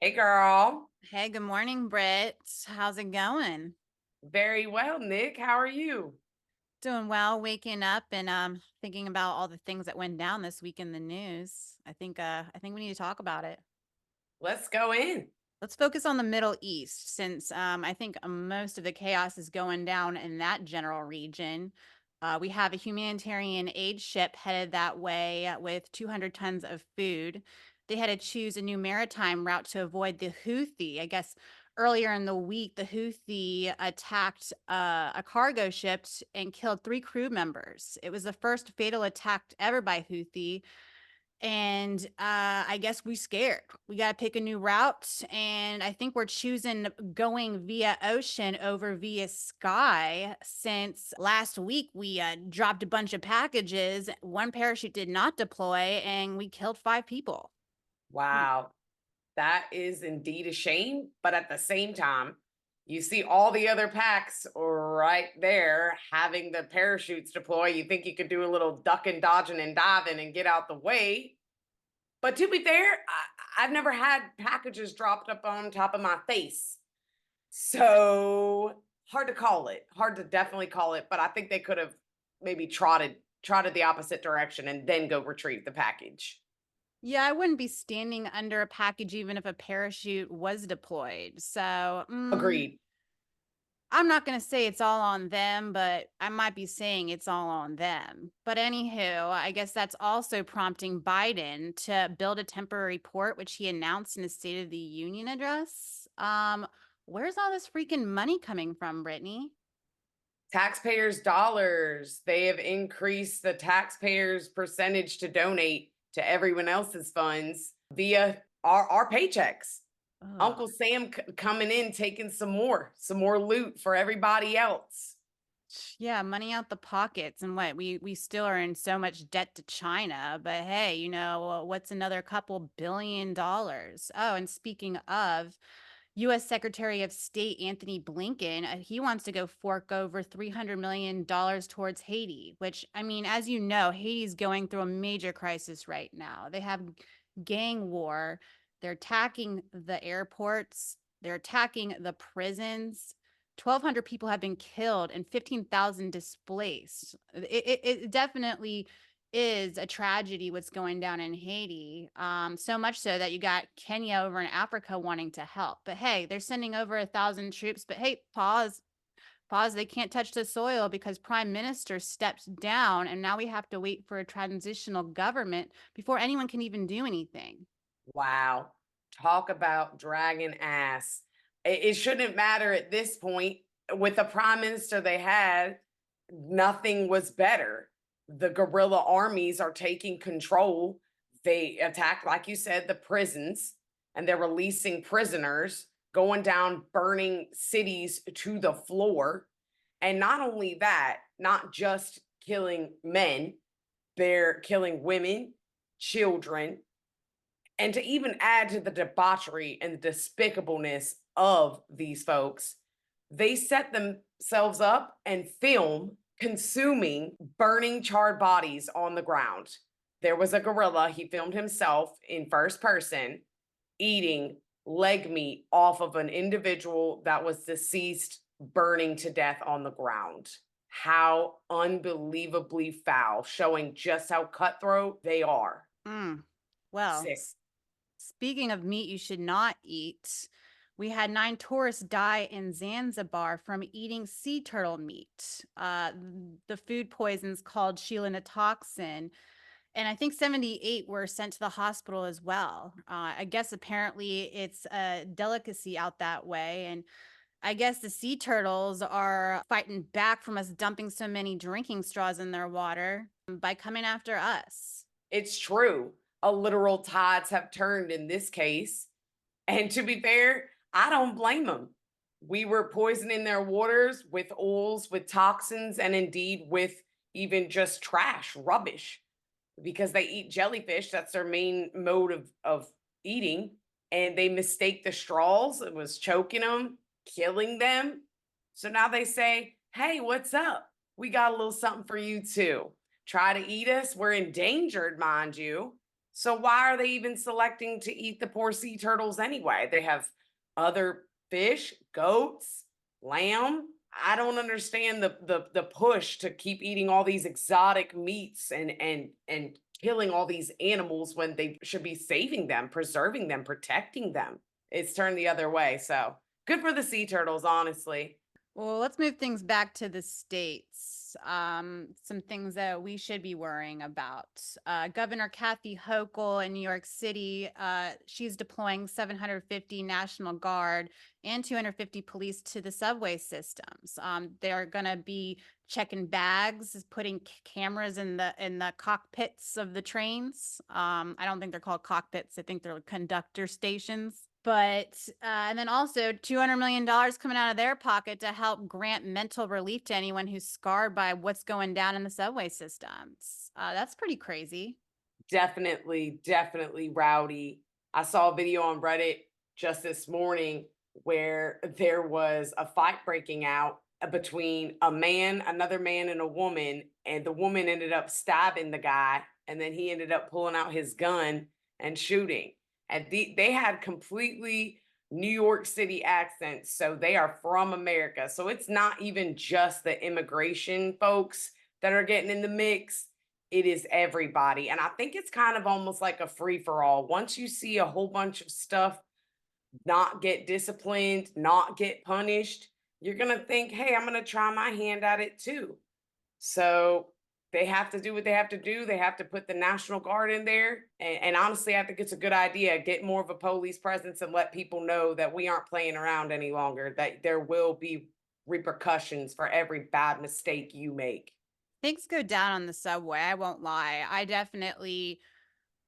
Hey girl. Hey, good morning, Britt. How's it going? Very well, Nick. How are you? Doing well, waking up and thinking about all the things that went down this week in the news. I think we need to talk about it. Let's go in. Let's focus on the Middle East since I think most of the chaos is going down in that general region. We have a humanitarian aid ship headed that way with 200 tons of food. They had to choose a new maritime route to avoid the Houthi. I guess earlier in the week, the Houthi attacked a cargo ship and killed 3 crew members. It was the first fatal attack ever by Houthi, and I guess we scared. We got to pick a new route, and I think we're choosing going via ocean over via sky since last week we dropped a bunch of packages. One parachute did not deploy, and we killed 5 people. Hmm. Wow. That is indeed a shame. But at the same time, you see all the other packs right there having the parachutes deploy. You think you could do a little ducking, dodging, and diving and get out the way. But to be fair, I've never had packages dropped up on top of my face. So hard to call it. Hard to definitely call it. But I think they could have maybe trotted the opposite direction and then go retrieve the package. Yeah, I wouldn't be standing under a package even if a parachute was deployed. So, Agreed. I'm not going to say it's all on them, but I might be saying it's all on them. But anywho, I guess that's also prompting Biden to build a temporary port, which he announced in his State of the Union address. Where's all this freaking money coming from, Brittany? Taxpayers' dollars. They have increased the taxpayers' percentage to donate to everyone else's funds via our paychecks. Ugh. Uncle Sam coming in, taking some more loot for everybody else. Yeah, money out the pockets, and what we still are in so much debt to China. But hey, what's another couple $1 billion? Oh, and speaking of, U.S. Secretary of State Anthony Blinken, he wants to go fork over $300 million towards Haiti, which, I mean, as you know, Haiti's going through a major crisis right now. They have gang war. They're attacking the airports. They're attacking the prisons. 1,200 people have been killed and 15,000 displaced. It definitely is a tragedy what's going down in Haiti. So much so that you got Kenya over in Africa wanting to help. But hey, they're sending over 1,000 troops. But hey, pause. They can't touch the soil because Prime Minister stepped down, and now we have to wait for a transitional government before anyone can even do anything. Wow. Talk about dragging ass. It shouldn't matter at this point. With the prime minister they had, nothing was better. The guerrilla armies are taking control. They attack, like you said, the prisons, and they're releasing prisoners, going down, burning cities to the floor. And not only that, not just killing men, they're killing women, children, and to even add to the debauchery and the despicableness of these folks, they set themselves up and film consuming burning charred bodies on the ground. There was a gorilla, he filmed himself in first person eating leg meat off of an individual that was deceased, burning to death on the ground. How unbelievably foul, showing just how cutthroat they are. Mm. Well, Sick. speaking of meat you should not eat, we had 9 tourists die in Zanzibar from eating sea turtle meat. The food poison's called toxin, and I think 78 were sent to the hospital as well. I guess apparently it's a delicacy out that way, and I guess the sea turtles are fighting back from us dumping so many drinking straws in their water by coming after us. It's true. A literal tides have turned in this case. And to be fair, I don't blame them. We were poisoning their waters with oils, with toxins, and indeed with even just trash, rubbish, because they eat jellyfish. That's their main mode of eating. And they mistake the straws. It was choking them, killing them. So now they say, hey, what's up? We got a little something for you too. Try to eat us. We're endangered, mind you. So why are they even selecting to eat the poor sea turtles anyway? They have other fish, goats, lamb. I don't understand the push to keep eating all these exotic meats and killing all these animals when they should be saving them, preserving them, protecting them. It's turned the other way. So good for the sea turtles, honestly. Well, let's move things back to the states. Some things that we should be worrying about. Governor Kathy Hochul in New York City, she's deploying 750 National Guard and 250 police to the subway systems. They're going to be checking bags, putting cameras in the cockpits of the trains. I don't think they're called cockpits. I think they're conductor stations. But and then also $200 million coming out of their pocket to help grant mental relief to anyone who's scarred by what's going down in the subway systems. That's pretty crazy. Definitely rowdy. I saw a video on Reddit just this morning where there was a fight breaking out between a man, another man, and a woman. And the woman ended up stabbing the guy, and then he ended up pulling out his gun and shooting. And they had completely New York City accents. So they are from America. So it's not even just the immigration folks that are getting in the mix, it is everybody. And I think it's kind of almost like a free for all. Once you see a whole bunch of stuff not get disciplined, not get punished, you're going to think, hey, I'm going to try my hand at it too. So they have to do what they have to do. They have to put the National Guard in there. And honestly, I think it's a good idea. Get more of a police presence and let people know that we aren't playing around any longer, that there will be repercussions for every bad mistake you make. Things go down on the subway. I won't lie. I definitely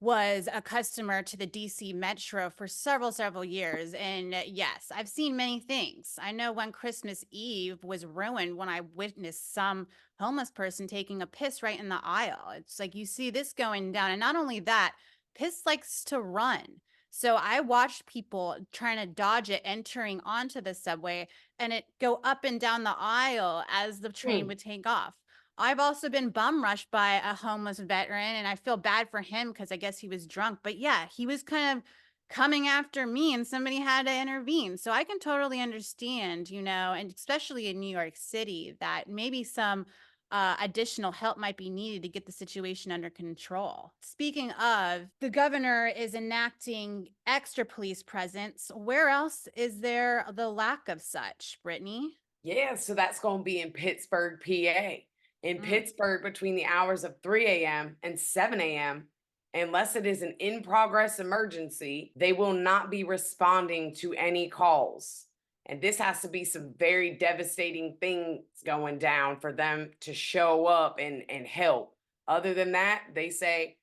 was a customer to the DC Metro for several years. And yes, I've seen many things. I know when Christmas Eve was ruined when I witnessed some homeless person taking a piss right in the aisle. It's like you see this going down. And not only that, piss likes to run. So I watched people trying to dodge it entering onto the subway and it go up and down the aisle as the train Hmm. would take off. I've also been bum rushed by a homeless veteran, and I feel bad for him because I guess he was drunk. But yeah, he was kind of coming after me, and somebody had to intervene. So I can totally understand, and especially in New York City, that maybe some additional help might be needed to get the situation under control. Speaking of, the governor is enacting extra police presence. Where else is there the lack of such, Brittany? Yeah, so that's going to be in Pittsburgh, PA. In Pittsburgh, between the hours of 3 a.m. and 7 a.m., unless it is an in progress emergency, they will not be responding to any calls. And this has to be some very devastating things going down for them to show up and help. Other than that, they say,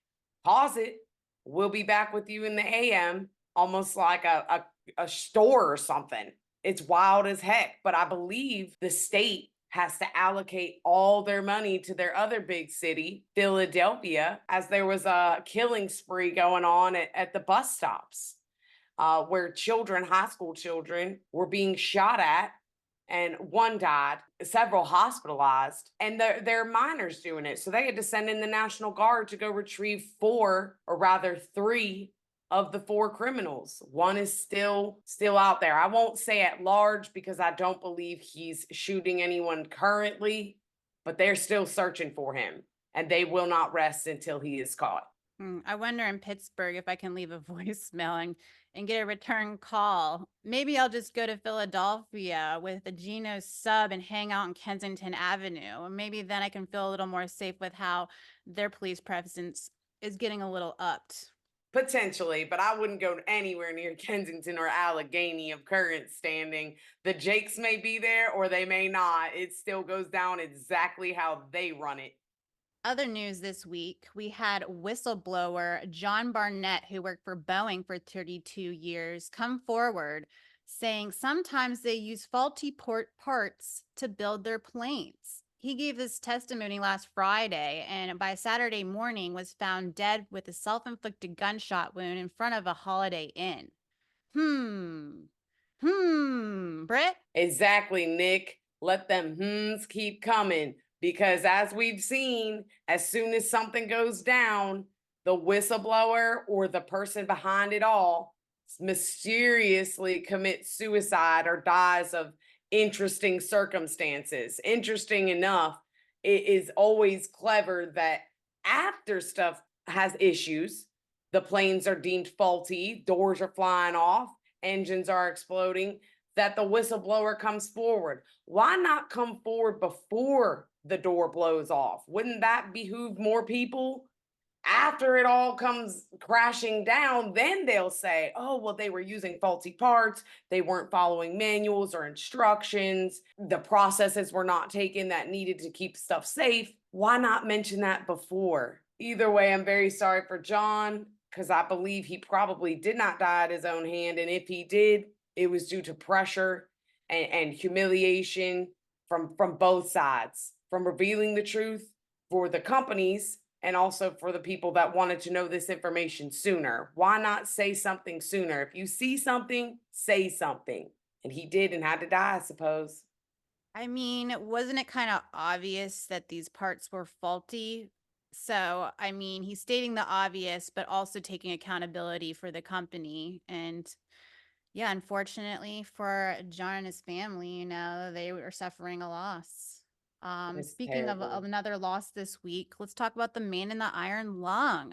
pause it. We'll be back with you in the AM, almost like a store or something. It's wild as heck. But I believe the state has to allocate all their money to their other big city, Philadelphia, as there was a killing spree going on at the bus stops where children, high school children, were being shot at. And one died, several hospitalized, and they're minors doing it. So they had to send in the National Guard to go retrieve four, or rather three, of the four criminals. One is still out there. I won't say at large because I don't believe he's shooting anyone currently, but they're still searching for him, and they will not rest until he is caught. I wonder in Pittsburgh if I can leave a voicemail and get a return call. Maybe I'll just go to Philadelphia with a Geno sub and hang out on Kensington Avenue. And maybe then I can feel a little more safe with how their police presence is getting a little upped. Potentially, but I wouldn't go anywhere near Kensington or Allegheny of current standing. The Jakes may be there or they may not. It still goes down exactly how they run it. Other news this week, we had whistleblower John Barnett, who worked for Boeing for 32 years, come forward saying sometimes they use faulty port parts to build their planes. He gave this testimony last Friday and by Saturday morning was found dead with a self-inflicted gunshot wound in front of a Holiday Inn. Britt? Exactly, Nick. Let them hmms keep coming because as we've seen, as soon as something goes down, the whistleblower or the person behind it all mysteriously commits suicide or dies of interesting circumstances. Interesting enough, it is always clever that after stuff has issues, the planes are deemed faulty, doors are flying off, engines are exploding, that the whistleblower comes forward. Why not come forward before the door blows off? Wouldn't that behoove more people? After it all comes crashing down, then they'll say, oh, well, they were using faulty parts. They weren't following manuals or instructions. The processes were not taken that needed to keep stuff safe. Why not mention that before? Either way, I'm very sorry for John because I believe he probably did not die at his own hand. And if he did, it was due to pressure and humiliation from both sides, from revealing the truth for the companies and also for the people that wanted to know this information sooner. Why not say something sooner? If you see something, say something. And he did and had to die, I suppose. I mean, wasn't it kind of obvious that these parts were faulty? So, I mean, he's stating the obvious, but also taking accountability for the company. And yeah, unfortunately for John and his family, they were suffering a loss. It's Speaking of terrible. another loss this week, let's talk about the man in the iron lung.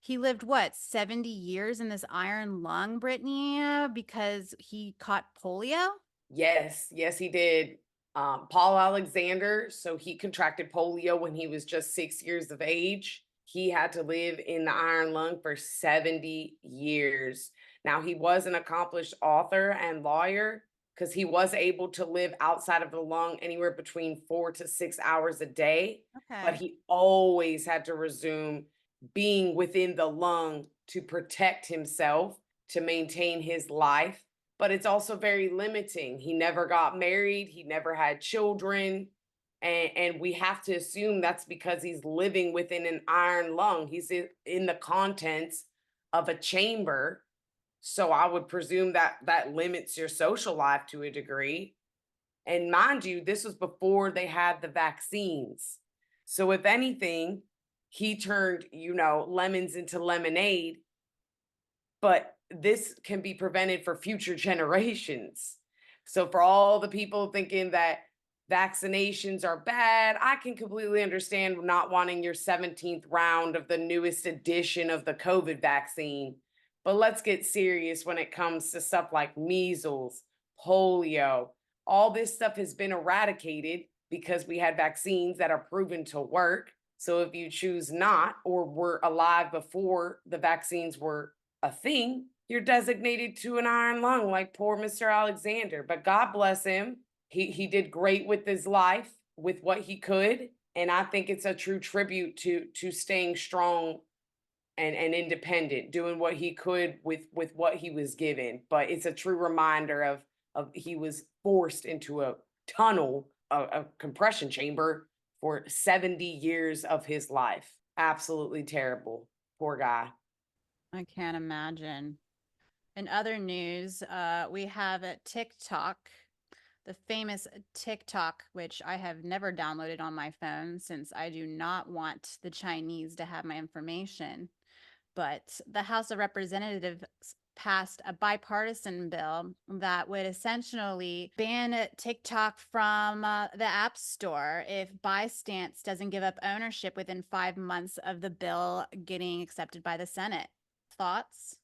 He lived what, 70 years in this iron lung, Brittany, because he caught polio? Yes, yes, he did. Paul Alexander, so he contracted polio when he was just 6 years of age. He had to live in the iron lung for 70 years. Now, he was an accomplished author and lawyer because he was able to live outside of the lung anywhere between 4 to 6 hours a day, but Okay. he always had to resume being within the lung to protect himself, to maintain his life, but it's also very limiting. He never got married, he never had children. And we have to assume that's because he's living within an iron lung. He's in the contents of a chamber. So I would presume that that limits your social life to a degree. And mind you, this was before they had the vaccines. So if anything, he turned, lemons into lemonade, but this can be prevented for future generations. So for all the people thinking that vaccinations are bad, I can completely understand not wanting your 17th round of the newest edition of the COVID vaccine. But let's get serious when it comes to stuff like measles, polio. All this stuff has been eradicated because we had vaccines that are proven to work. So if you choose not or were alive before the vaccines were a thing, you're designated to an iron lung like poor Mr. Alexander. But God bless him. He did great with his life, with what he could. And I think it's a true tribute to staying strong and independent, doing what he could with what he was given. But it's a true reminder of he was forced into a tunnel, a compression chamber for 70 years of his life. Absolutely terrible. Poor guy. I can't imagine. In other news, we have TikTok, the famous TikTok, which I have never downloaded on my phone since I do not want the Chinese to have my information. But the House of Representatives passed a bipartisan bill that would essentially ban TikTok from the App Store if ByteDance doesn't give up ownership within 5 months of the bill getting accepted by the Senate. Thoughts?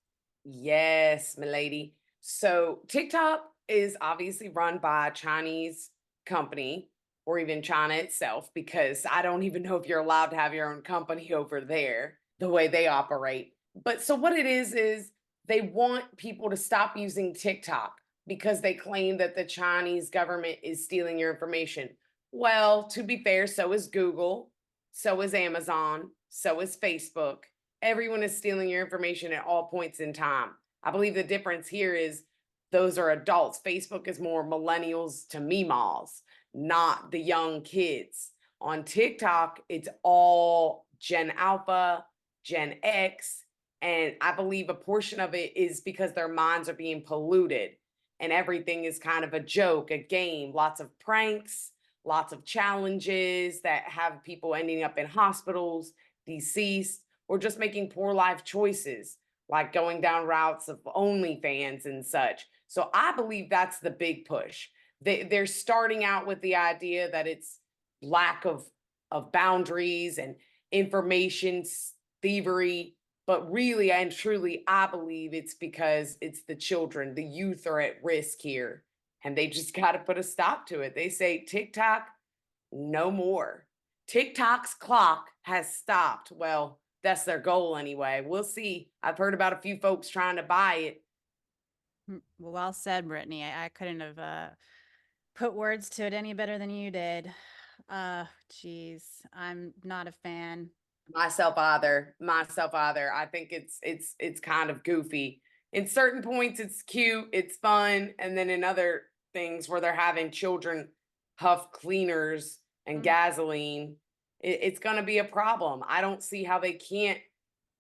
Yes, milady. So TikTok is obviously run by a Chinese company or even China itself, because I don't even know if you're allowed to have your own company over there, the way they operate. But so what it is they want people to stop using TikTok because they claim that the Chinese government is stealing your information. Well, to be fair, so is Google, so is Amazon, so is Facebook. Everyone is stealing your information at all points in time. I believe the difference here is those are adults. Facebook is more millennials to memas, not the young kids. On TikTok, it's all Gen Alpha, Gen X, and I believe a portion of it is because their minds are being polluted and everything is kind of a joke, a game, lots of pranks, lots of challenges that have people ending up in hospitals, deceased, or just making poor life choices, like going down routes of OnlyFans and such. So I believe that's the big push. They're starting out with the idea that it's lack of boundaries and information thievery, but really and truly, I believe it's because it's the children, the youth are at risk here, and they just got to put a stop to it. They say TikTok, no more. TikTok's clock has stopped. Well, that's their goal anyway. We'll see. I've heard about a few folks trying to buy it. Well said, Brittany. I couldn't have put words to it any better than you did. Geez, I'm not a fan. Myself either. Myself either. I think it's kind of goofy. In certain points, it's cute, it's fun, and then in other things where they're having children huff cleaners and Mm, gasoline, it's going to be a problem. I don't see how they can't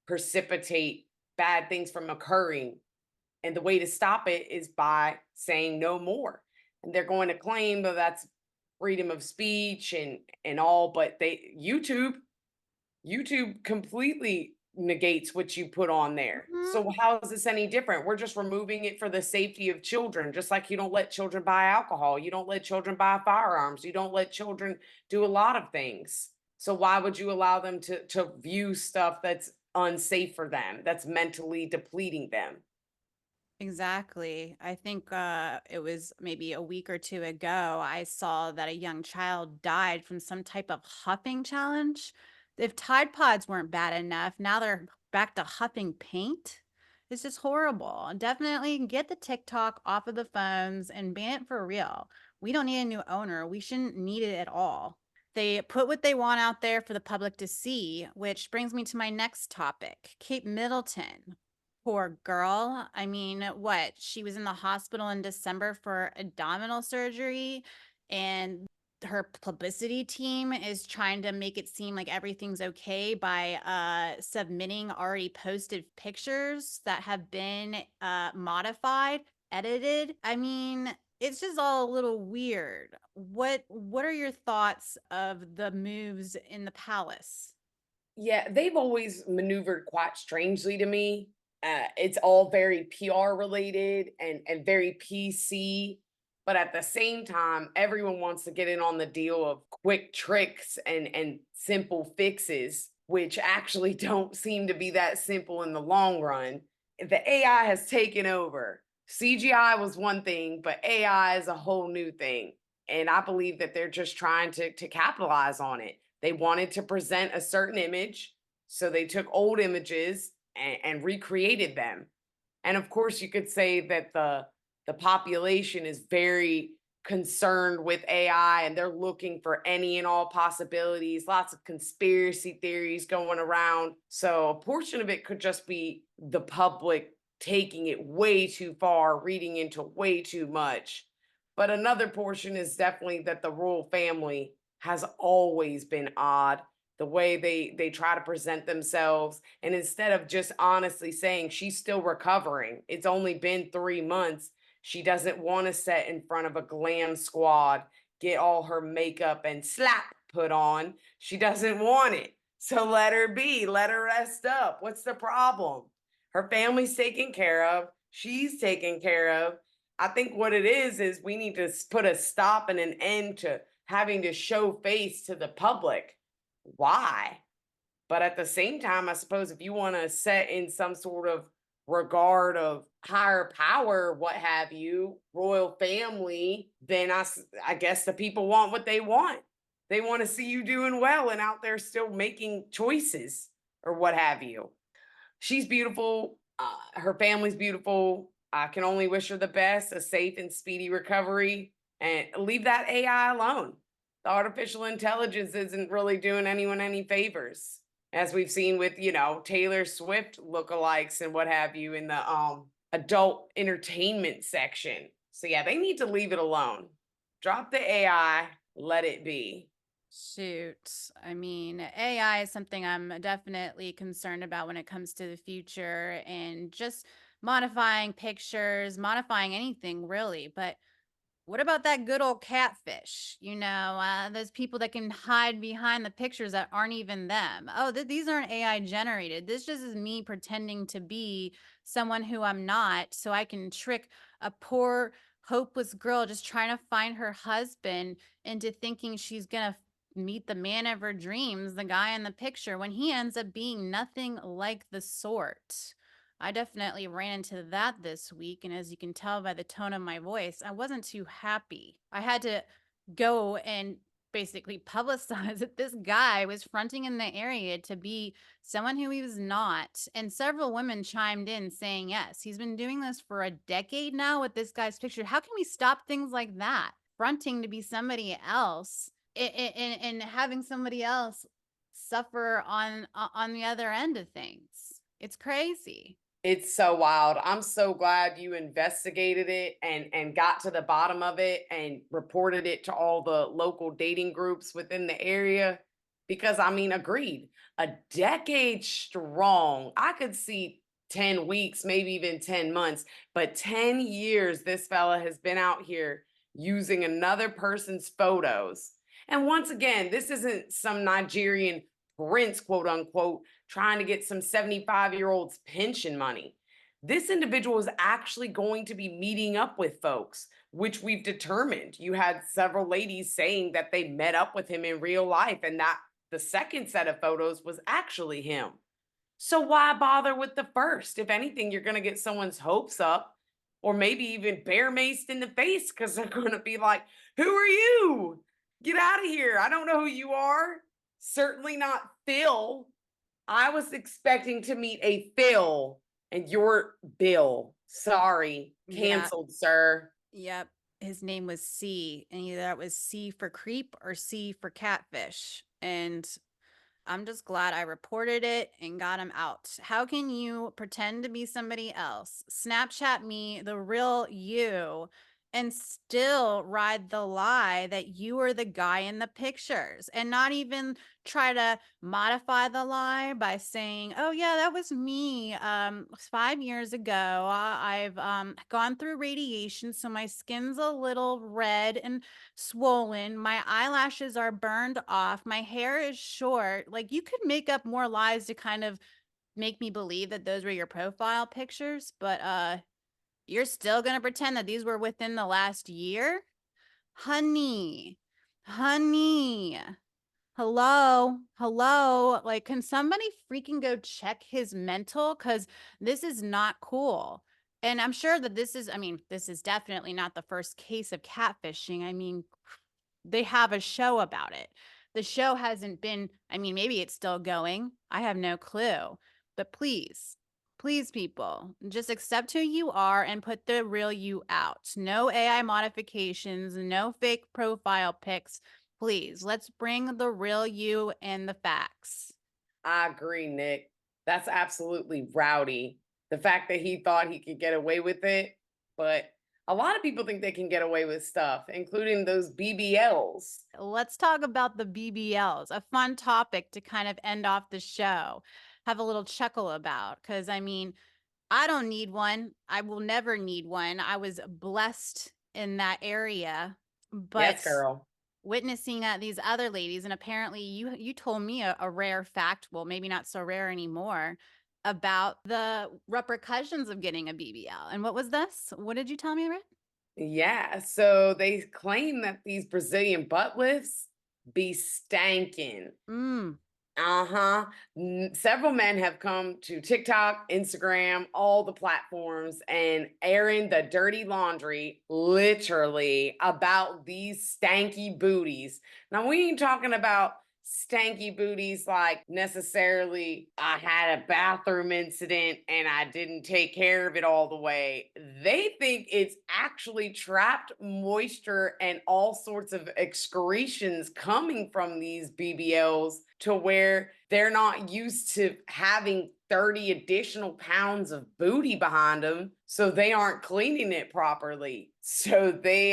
precipitate bad things from occurring, and the way to stop it is by saying no more. And they're going to claim that that's freedom of speech and all, but YouTube completely negates what you put on there. mhm. So how is this any different? We're just removing it for the safety of children, just like you don't let children buy alcohol, you don't let children buy firearms, you don't let children do a lot of things. So why would you allow them to view stuff that's unsafe for them, that's mentally depleting them? Exactly. I think it was maybe a week or two ago, I saw that a young child died from some type of huffing challenge. If Tide Pods weren't bad enough, now they're back to huffing paint. It's just horrible. Definitely get the TikTok off of the phones and ban it for real. We don't need a new owner. We shouldn't need it at all. They put what they want out there for the public to see, which brings me to my next topic. Kate Middleton. Poor girl. I mean, what? She was in the hospital in December for abdominal surgery, and her publicity team is trying to make it seem like everything's okay by submitting already posted pictures that have been modified, edited. I mean, it's just all a little weird. What are your thoughts of the moves in the palace? Yeah, they've always maneuvered quite strangely to me. It's all very PR related and very PC, but at the same time, everyone wants to get in on the deal of quick tricks and simple fixes, which actually don't seem to be that simple in the long run. The AI has taken over. CGI was one thing, but AI is a whole new thing. And I believe that they're just trying to capitalize on it. They wanted to present a certain image, so they took old images and recreated them. And of course, you could say that the population is very concerned with AI and they're looking for any and all possibilities, lots of conspiracy theories going around. So a portion of it could just be the public taking it way too far, reading into way too much. But another portion is definitely that the royal family has always been odd, the way they try to present themselves, and instead of just honestly saying she's still recovering, it's only been 3 months, she doesn't want to sit in front of a glam squad, get all her makeup and slap put on. She doesn't want it, so let her be, let her rest up. What's the problem? Her family's taken care of, she's taken care of. I think what it is we need to put a stop and an end to having to show face to the public. Why? But at the same time, I suppose if you want to set in some sort of regard of higher power, what have you, royal family, then I guess the people want what they want. They want to see you doing well and out there still making choices or what have you. She's beautiful. Her family's beautiful. I can only wish her the best, a safe and speedy recovery, and leave that AI alone. The artificial intelligence isn't really doing anyone any favors, as we've seen with Taylor Swift lookalikes and what have you in the adult entertainment section. So yeah, they need to leave it alone. Drop the AI, let it be. Shoot. I mean, AI is something I'm definitely concerned about when it comes to the future and just modifying pictures, modifying anything really. But What about that good old catfish? Those people that can hide behind the pictures that aren't even them. Oh, these aren't AI generated. This just is me pretending to be someone who I'm not so I can trick a poor, hopeless girl just trying to find her husband into thinking she's going to meet the man of her dreams, the guy in the picture, when he ends up being nothing like the sort. I definitely ran into that this week, and as you can tell by the tone of my voice, I wasn't too happy. I had to go and basically publicize that this guy was fronting in the area to be someone who he was not. And several women chimed in saying, yes, he's been doing this for a decade now with this guy's picture. How can we stop things like that? Fronting to be somebody else and having somebody else suffer on the other end of things. It's crazy. It's so wild. I'm so glad you investigated it and got to the bottom of it and reported it to all the local dating groups within the area because I mean, agreed. A decade strong. I could see 10 weeks, maybe even 10 months, but 10 years this fella has been out here using another person's photos. And once again, this isn't some Nigerian prince, quote unquote, trying to get some 75-year-old's pension money. This individual is actually going to be meeting up with folks, which we've determined. You had several ladies saying that they met up with him in real life and that the second set of photos was actually him. So why bother with the first? If anything, you're going to get someone's hopes up or maybe even bear maced in the face because they're going to be like, who are you? Get out of here. I don't know who you are. Certainly not Phil. I was expecting to meet a Phil and you're Bill. Sorry. Yeah. Canceled, sir. Yep. His name was C, and either that was C for creep or C for catfish. And I'm just glad I reported it and got him out. How can you pretend to be somebody else, Snapchat me the real you, and still ride the lie that you are the guy in the pictures and not even try to modify the lie by saying, oh yeah, that was me 5 years ago. I've gone through radiation, so my skin's a little red and swollen, my eyelashes are burned off, my hair is short. Like, you could make up more lies to kind of make me believe that those were your profile pictures, but you're still going to pretend that these were within the last year? Honey. Honey. Hello, hello. Like, can somebody freaking go check his mental? Because this is not cool. And I'm sure that this is definitely not the first case of catfishing. I mean, they have a show about it. The show hasn't been, maybe it's still going. I have no clue. But please, please, people, just accept who you are and put the real you out. No AI modifications, no fake profile pics. Please, let's bring the real you and the facts. I agree, Nick. That's absolutely rowdy. The fact that he thought he could get away with it, but a lot of people think they can get away with stuff, including those BBLs. Let's talk about the BBLs, a fun topic to kind of end off the show, have a little chuckle about. Because, I don't need one. I will never need one. I was blessed in that area, Yes, but girl. witnessing these other ladies, and apparently you told me a rare fact, well, maybe not so rare anymore, about the repercussions of getting a BBL. And what was this? What did you tell me, Rit? Yeah. So they claim that these Brazilian butt lifts be stanking. Mm. Uh-huh. Several men have come to TikTok, Instagram, all the platforms and airing the dirty laundry literally about these stanky booties. Now we ain't talking about stanky booties like necessarily I had a bathroom incident and I didn't take care of it all the way. They think it's actually trapped moisture and all sorts of excretions coming from these BBLs to where they're not used to having 30 additional pounds of booty behind them, so they aren't cleaning it properly. So they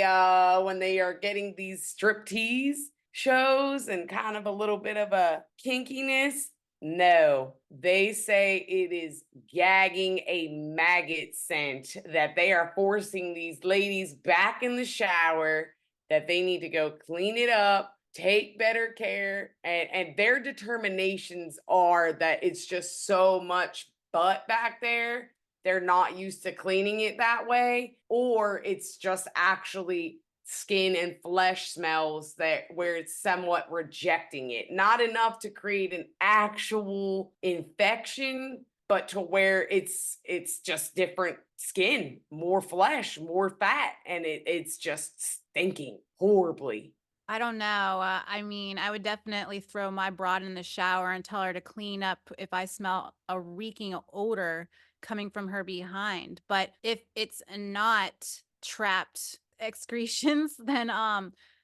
when they are getting these striptease shows and kind of a little bit of a kinkiness, No, they say it is gagging a maggot scent that they are forcing these ladies back in the shower, that they need to go clean it up, take better care, and their determinations are that it's just so much butt back there. They're not used to cleaning it that way, or it's just actually skin and flesh smells that where it's somewhat rejecting it. Not enough to create an actual infection, but to where it's just different skin, more flesh, more fat, and it's just stinking horribly. I don't know. I mean, I would definitely throw my broad in the shower and tell her to clean up if I smell a reeking odor coming from her behind. But if it's not trapped excretions, then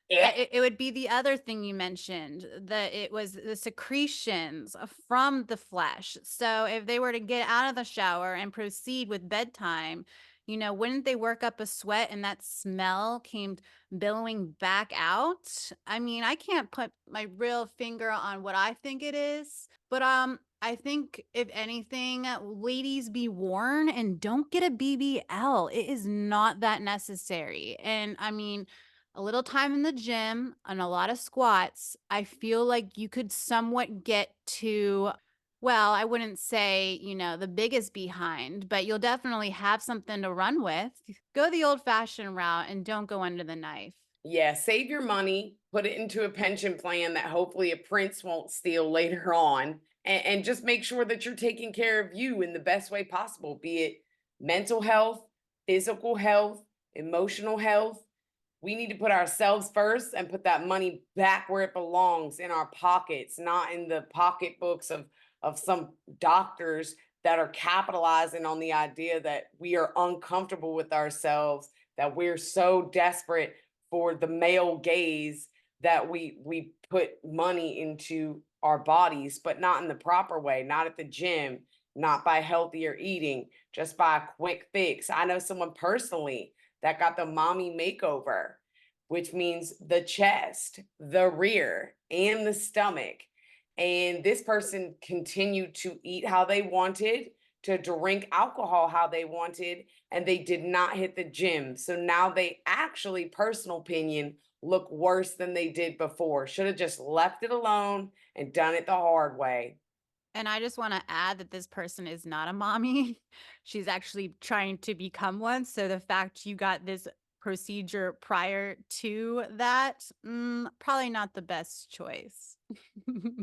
Yeah. it would be the other thing you mentioned, that it was the secretions from the flesh. So if they were to get out of the shower and proceed with bedtime, wouldn't they work up a sweat and that smell came billowing back out? I mean, I can't put my real finger on what I think it is, but I think if anything, ladies be warned and don't get a BBL. It is not that necessary. And I mean, a little time in the gym and a lot of squats, I feel like you could somewhat get to, well, I wouldn't say, the biggest behind, but you'll definitely have something to run with. Go the old fashioned route and don't go under the knife. Yeah, save your money, put it into a pension plan that hopefully a prince won't steal later on, and just make sure that you're taking care of you in the best way possible, be it mental health, physical health, emotional health. We need to put ourselves first and put that money back where it belongs, in our pockets, not in the pocketbooks of some doctors that are capitalizing on the idea that we are uncomfortable with ourselves, that we're so desperate for the male gaze that we put money into our bodies, but not in the proper way, not at the gym, not by healthier eating, just by a quick fix. I know someone personally that got the mommy makeover, which means the chest, the rear, and the stomach. And this person continued to eat how they wanted, to drink alcohol how they wanted, and they did not hit the gym. So now they actually, personal opinion, look worse than they did before. Should have just left it alone and done it the hard way. And I just want to add that this person is not a mommy. She's actually trying to become one. So the fact you got this procedure prior to that, probably not the best choice.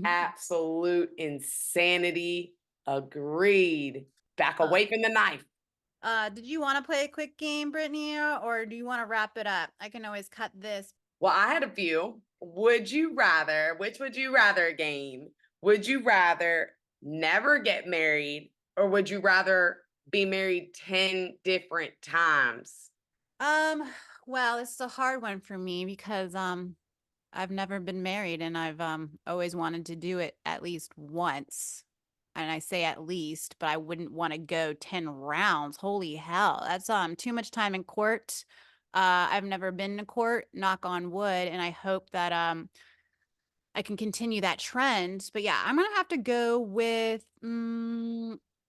Absolute insanity. Agreed. Back uh, away from the knife. did you want to play a quick game, Brittany, or do you want to wrap it up? I can always cut this. Well, I had a few. Would you rather, which would you rather game? Would you rather never get married, or would you rather be married 10 different times? Um, well, it's a hard one for me because I've never been married and I've always wanted to do it at least once. And I say at least, but I wouldn't want to go 10 rounds. Holy hell. That's too much time in court. I've never been to court, knock on wood, and I hope that I can continue that trend. But yeah, I'm gonna have to go with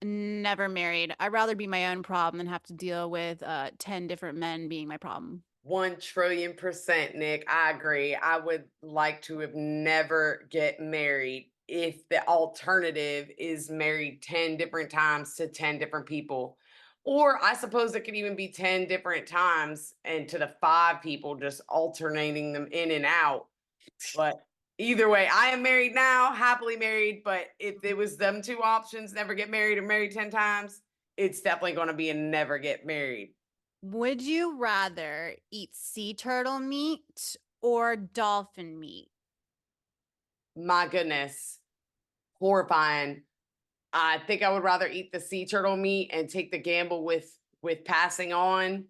never married. I'd rather be my own problem than have to deal with 10 different men being my problem. 1 trillion%, Nick. I agree. I would like to have never get married if the alternative is married 10 different times to 10 different people. Or I suppose it could even be 10 different times and to the five people, just alternating them in and out. But either way, I am married now, happily married. But if it was them two options, never get married or married 10 times, it's definitely going to be a never get married. Would you rather eat sea turtle meat or dolphin meat? My goodness, horrifying. I think I would rather eat the sea turtle meat and take the gamble with passing on,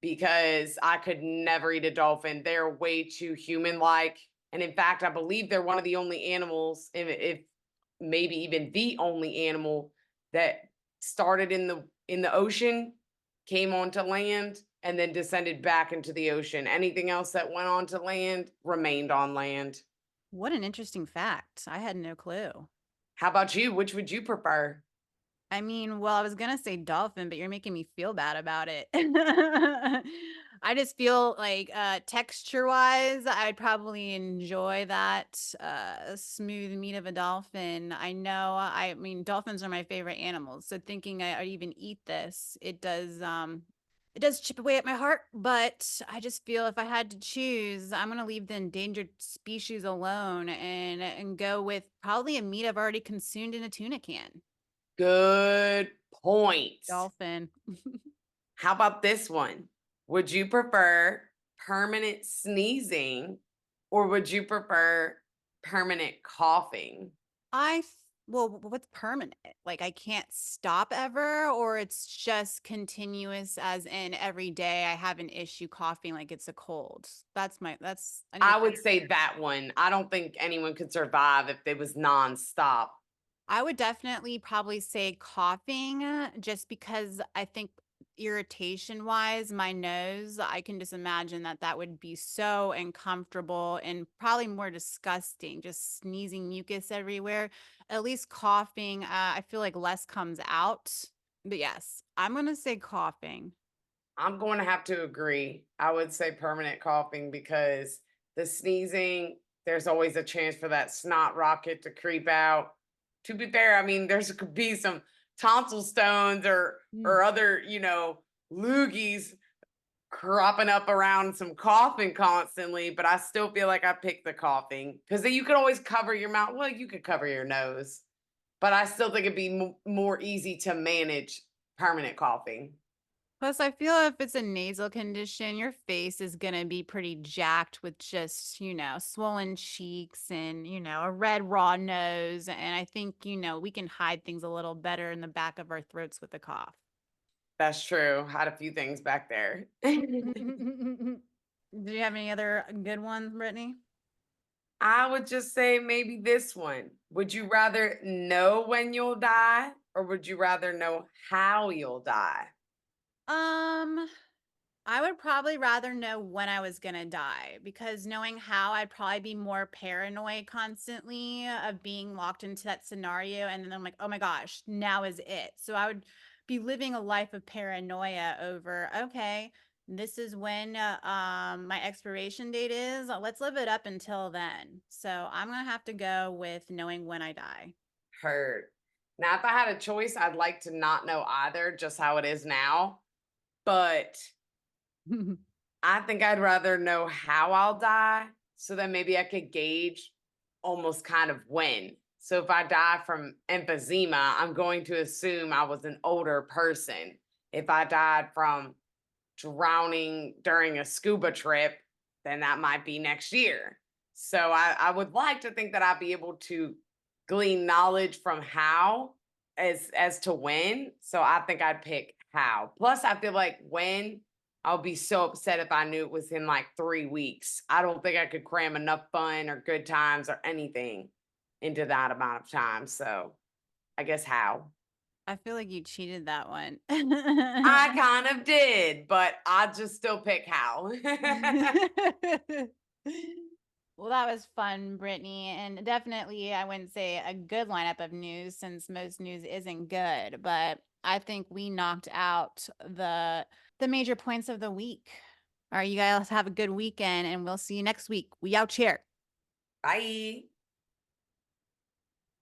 because I could never eat a dolphin. They're way too human like. And in fact, I believe they're one of the only animals, if maybe even the only animal that started in the ocean, came onto land, and then descended back into the ocean. Anything else that went onto land remained on land. What an interesting fact. I had no clue. How about you? Which would you prefer? I mean, well, I was gonna say dolphin, but you're making me feel bad about it. I just feel like, texture-wise, I'd probably enjoy that, smooth meat of a dolphin. I mean, dolphins are my favorite animals, so thinking I'd even eat this, it does chip away at my heart, but I just feel if I had to choose, I'm gonna leave the endangered species alone and go with probably a meat I've already consumed in a tuna can. Good point. Dolphin. How about this one? Would you prefer permanent sneezing or would you prefer permanent coughing? Well, what's permanent? Like I can't stop ever, or it's just continuous as in every day I have an issue coughing like it's a cold. I need to I would say that one. I don't think anyone could survive if it was nonstop. I would definitely probably say coughing, just because I think irritation wise, my nose, I can just imagine that that would be so uncomfortable and probably more disgusting, just sneezing mucus everywhere. At least coughing, I feel like less comes out. But yes, I'm going to say coughing. I'm going to have to agree. I would say permanent coughing because the sneezing, there's always a chance for that snot rocket to creep out. To be fair, I mean, there's could be some tonsil stones Mm. or other, loogies cropping up around some coughing constantly, but I still feel like I picked the coughing because then you could always cover your mouth. Well, you could cover your nose, but I still think it'd be more easy to manage permanent coughing. Plus, I feel if it's a nasal condition, your face is going to be pretty jacked with just, swollen cheeks and, a red raw nose. And I think, we can hide things a little better in the back of our throats with a cough. That's true. Had a few things back there. Do you have any other good ones, Brittany? I would just say maybe this one. Would you rather know when you'll die or would you rather know how you'll die? Um, I would probably rather know when I was gonna die because knowing how, I'd probably be more paranoid constantly of being locked into that scenario. And then I'm like, oh my gosh, now is it. So I would be living a life of paranoia over, okay, this is when my expiration date is. Let's live it up until then. So I'm gonna have to go with knowing when I die. Heard. Now, if I had a choice, I'd like to not know either, just how it is now. But I think I'd rather know how I'll die so that maybe I could gauge almost kind of when. So if I die from emphysema, I'm going to assume I was an older person. If I died from drowning during a scuba trip, then that might be next year. So I would like to think that I'd be able to glean knowledge from how as to when. So I think I'd pick how. Plus, I feel like when I'll be so upset if I knew it was in like 3 weeks. I don't think I could cram enough fun or good times or anything into that amount of time. So I guess how. I feel like you cheated that one. I kind of did, but I just still pick how. Well, that was fun, Brittany, and definitely I wouldn't say a good lineup of news since most news isn't good, but I think we knocked out the major points of the week. All right, you guys have a good weekend and we'll see you next week. We out here. Bye.